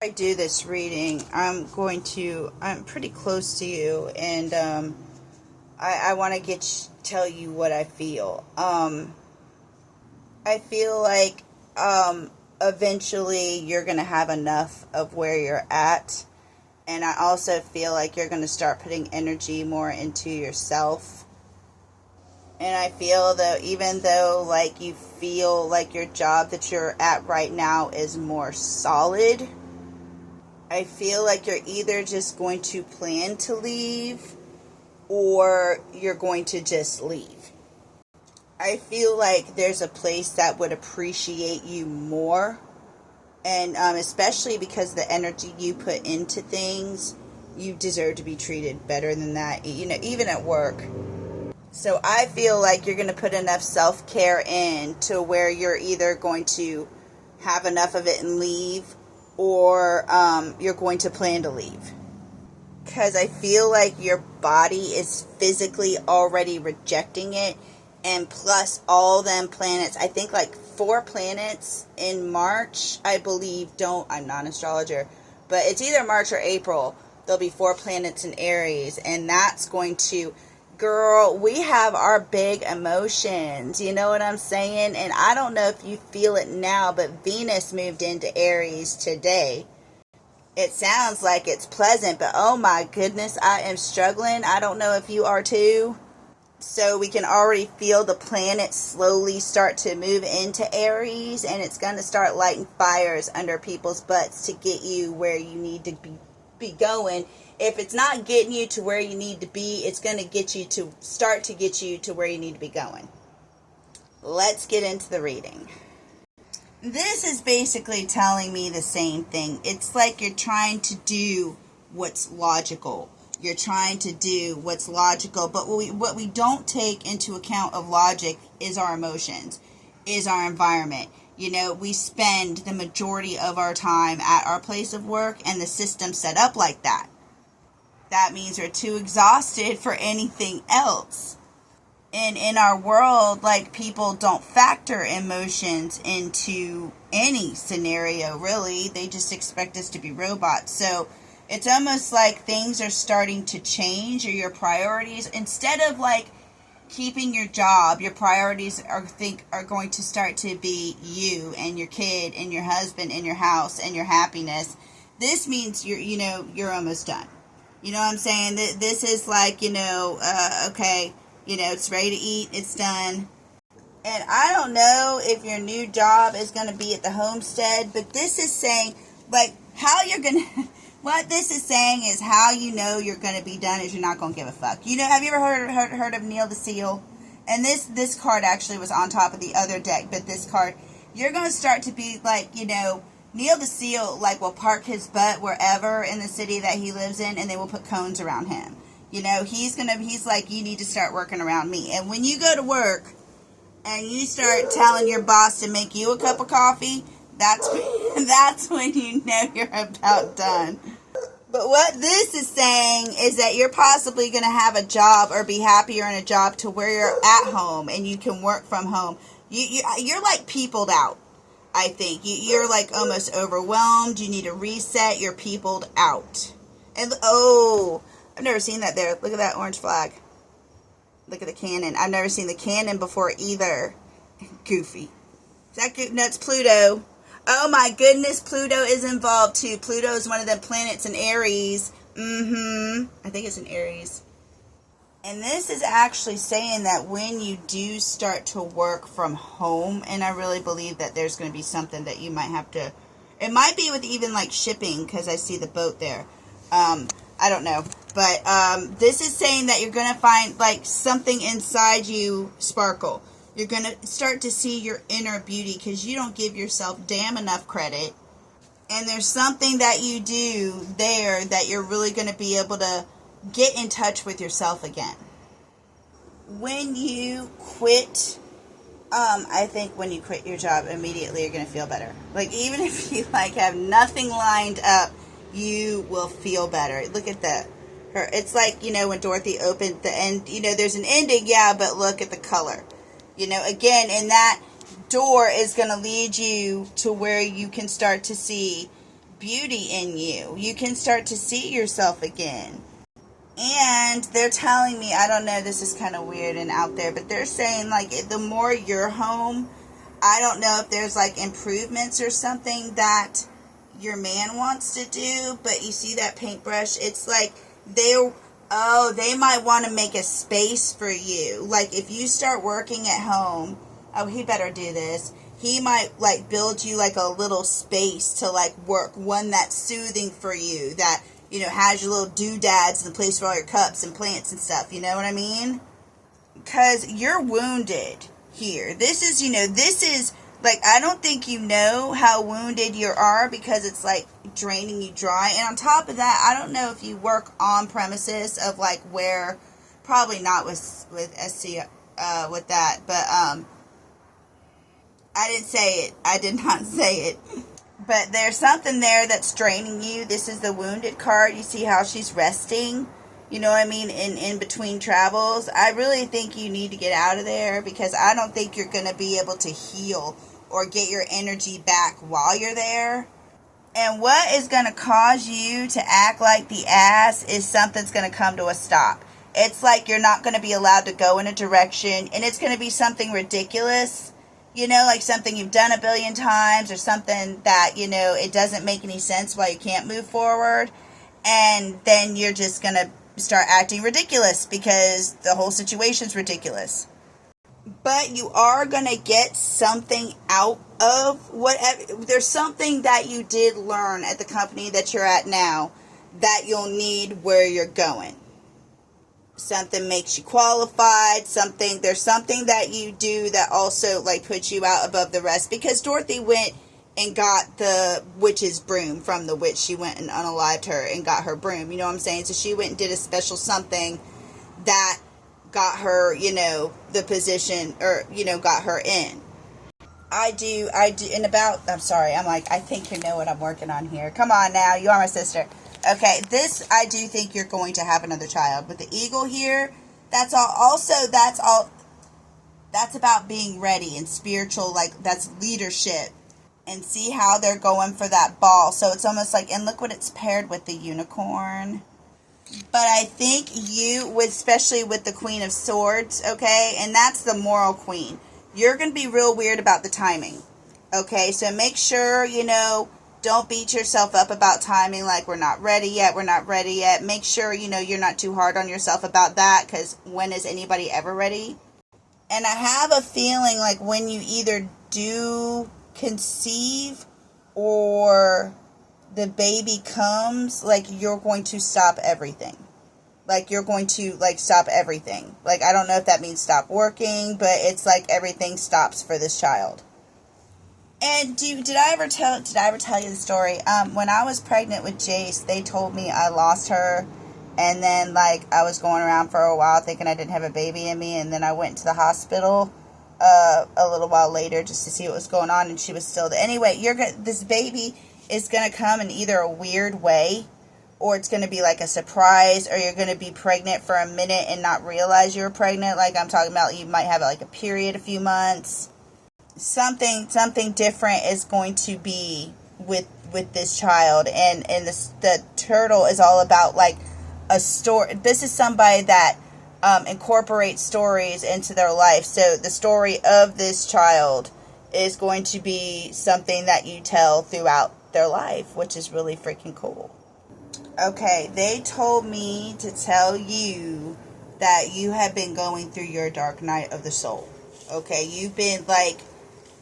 I do this reading, I'm pretty close to you, and I want to tell you what I feel. I feel like eventually you're going to have enough of where you're at, and I also feel like you're going to start putting energy more into yourself. And I feel though, even though like you feel like your job that you're at right now is more solid, I feel like you're either just going to plan to leave or you're going to just leave. I feel like there's a place that would appreciate you more, and especially because the energy you put into things, you deserve to be treated better than that, even at work. So I feel like you're going to put enough self-care in to where you're either going to have enough of it and leave, or you're going to plan to leave. Because I feel like your body is physically already rejecting it. And plus all them planets, I think like 4 planets in March, I believe, I'm not an astrologer, but it's either March or April. There'll be 4 planets in Aries, and that's going to, girl, we have our big emotions, you know what I'm saying? And I don't know if you feel it now, but Venus moved into Aries today. It sounds like it's pleasant, but oh my goodness, I am struggling. I don't know if you are too. So we can already feel the planets slowly start to move into Aries, and it's going to start lighting fires under people's butts to get you where you need to be going. If it's not getting you to where you need to be, it's going to get you to where you need to be going. Let's get into the reading. This is basically telling me the same thing. It's like you're trying to do what's logical. You're trying to do what's logical, but what we don't take into account of logic is our emotions, is our environment. We spend the majority of our time at our place of work, and the system's set up like that. That means we're too exhausted for anything else. And in our world, like, people don't factor emotions into any scenario, really. They just expect us to be robots. So it's almost like things are starting to change, or your priorities, instead of like keeping your job, your priorities are going to start to be you and your kid and your husband and your house and your happiness. This means you're almost done. You know what I'm saying? This is like, okay, it's ready to eat, it's done. And I don't know if your new job is going to be at the homestead, but this is saying, like, how you're going to, what this is saying is how you know you're going to be done is you're not going to give a fuck. Have you ever heard of Neil the Seal? And this card actually was on top of the other deck, but this card, you're going to start to be like, Neil the Seal, like, will park his butt wherever in the city that he lives in, and they will put cones around him. He's like, you need to start working around me. And when you go to work and you start telling your boss to make you a cup of coffee, that's when you know you're about done. But what this is saying is that you're possibly going to have a job or be happier in a job to where you're at home and you can work from home. You're like peopled out, I think. You're like almost overwhelmed. You need a reset. You're peopled out. And I've never seen that there. Look at that orange flag. Look at the cannon. I've never seen the cannon before either. Goofy. Is that good? No, it's Pluto. Oh my goodness, Pluto is involved too. Pluto is one of the planets in Aries. I think it's in Aries. And this is actually saying that when you do start to work from home, and I really believe that there's going to be something that you might have to, it might be with even like shipping, because I see the boat there. I don't know. But this is saying that you're going to find like something inside you sparkle. You're going to start to see your inner beauty because you don't give yourself damn enough credit. And there's something that you do there that you're really going to be able to get in touch with yourself again. When you quit, I think when you quit your job, immediately you're going to feel better. Like, even if you like have nothing lined up, you will feel better. Look at that. It's like, when Dorothy opened the end, there's an ending, yeah, but look at the color. Again, and that door is going to lead you to where you can start to see beauty in you. You can start to see yourself again. And they're telling me, I don't know, this is kind of weird and out there, but they're saying, like, the more you're home, I don't know if there's, like, improvements or something that your man wants to do, but you see that paintbrush? It's like they might want to make a space for you. Like, if you start working at home, oh, he better do this. He might, like, build you, like, a little space to, like, work. One that's soothing for you, that, you know, has your little doodads and the place for all your cups and plants and stuff. You know what I mean? Because you're wounded here. This is, like, I don't think you know how wounded you are, because it's, like, draining you dry. And on top of that, I don't know if you work on premises of, like, where, probably not with SC, with that, but, I didn't say it. I did not say it. But there's something there that's draining you. This is the wounded card. You see how she's resting? You know what I mean? In between travels. I really think you need to get out of there, because I don't think you're going to be able to heal or get your energy back while you're there. And what is going to cause you to act like the ass is something's going to come to a stop. It's like you're not going to be allowed to go in a direction, and it's going to be something ridiculous. You know, like something you've done a billion times, or something that, you know, it doesn't make any sense why you can't move forward. And then you're just going to start acting ridiculous because the whole situation's ridiculous. But you are going to get something out of whatever. There's something that you did learn at the company that you're at now that you'll need where you're going. Something makes you qualified, there's something that you do that also, like, puts you out above the rest, because Dorothy went and got the witch's broom from the witch. She went and unalived her and got her broom, you know what I'm saying? So she went and did a special something that got her, you know, the position, or, you know, got her in. I do, I'm sorry, I'm like, I think you know what I'm working on here. Come on now, you are my sister. Okay, this, I do think you're going to have another child. With the eagle here, that's all. Also, that's about being ready and spiritual, like, that's leadership. And see how they're going for that ball. So it's almost like, and look what it's paired with, the unicorn. But I think you, especially with the Queen of Swords, okay, and that's the moral queen, you're going to be real weird about the timing. Okay, so make sure, you know, don't beat yourself up about timing, like, we're not ready yet. Make sure, you know, you're not too hard on yourself about that, because when is anybody ever ready? And I have a feeling like when you either do conceive or the baby comes, like, you're going to stop everything. Like, you're going to, like, stop everything. Like, I don't know if that means stop working, but it's like everything stops for this child. And did I ever tell you the story? When I was pregnant with Jace, they told me I lost her, and then, like, I was going around for a while thinking I didn't have a baby in me, and then I went to the hospital a little while later just to see what was going on, and she was still there. Anyway, this baby is gonna come in either a weird way, or it's gonna be like a surprise, or you're gonna be pregnant for a minute and not realize you're pregnant. Like, I'm talking about, you might have like a period, a few months. Something different is going to be with this child, and the turtle is all about, like, a story. This is somebody that incorporates stories into their life. So the story of this child is going to be something that you tell throughout their life, which is really freaking cool. Okay, they told me to tell you that you have been going through your dark night of the soul. Okay, you've been, like,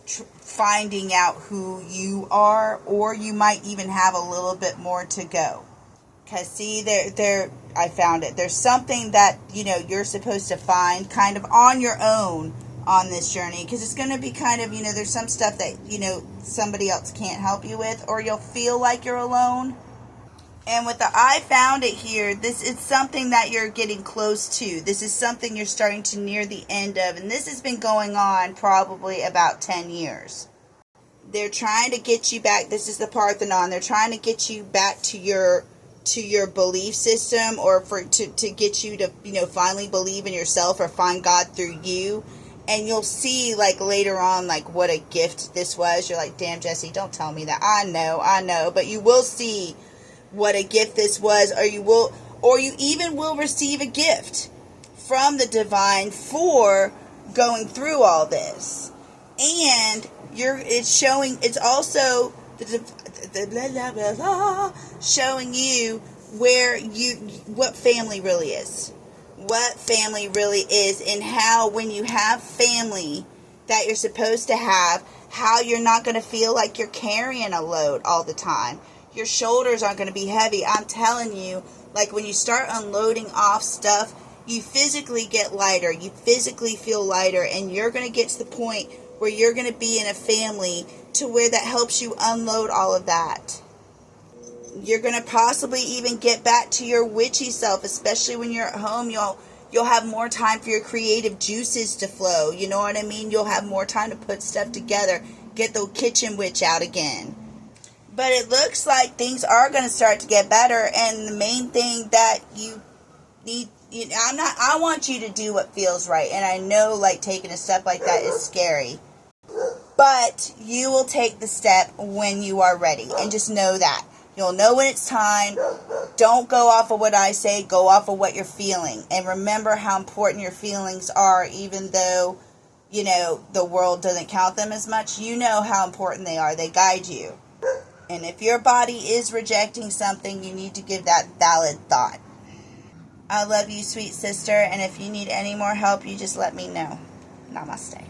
finding out who you are, or you might even have a little bit more to go. Because, see, I found it. There's something that, you know, you're supposed to find kind of on your own on this journey. Because it's going to be kind of, you know, there's some stuff that, you know, somebody else can't help you with, or you'll feel like you're alone. And with the I found it here, this is something that you're getting close to. This is something you're starting to near the end of. And this has been going on probably about 10 years. They're trying to get you back. This is the Parthenon. They're trying to get you back to your belief system, or to get you to, you know, finally believe in yourself or find God through you. And you'll see, like, later on, like, what a gift this was. You're like, damn, Jesse, don't tell me that. I know. But you will see what a gift this was, or you even will receive a gift from the divine for going through all this. And it's also showing you what family really is. What family really is, and how when you have family that you're supposed to have, how you're not going to feel like you're carrying a load all the time. Your shoulders aren't going to be heavy. I'm telling you, like, when you start unloading off stuff, you physically get lighter. You physically feel lighter, and you're going to get to the point where you're going to be in a family to where that helps you unload all of that. You're going to possibly even get back to your witchy self, especially when you're at home. You'll have more time for your creative juices to flow. You know what I mean? You'll have more time to put stuff together. Get the kitchen witch out again. But it looks like things are going to start to get better. And the main thing that you need, I want you to do what feels right. And I know, like, taking a step like that is scary. But you will take the step when you are ready. And just know that. You'll know when it's time. Don't go off of what I say. Go off of what you're feeling. And remember how important your feelings are, even though, the world doesn't count them as much. You know how important they are. They guide you. And if your body is rejecting something, you need to give that valid thought. I love you, sweet sister. And if you need any more help, you just let me know. Namaste.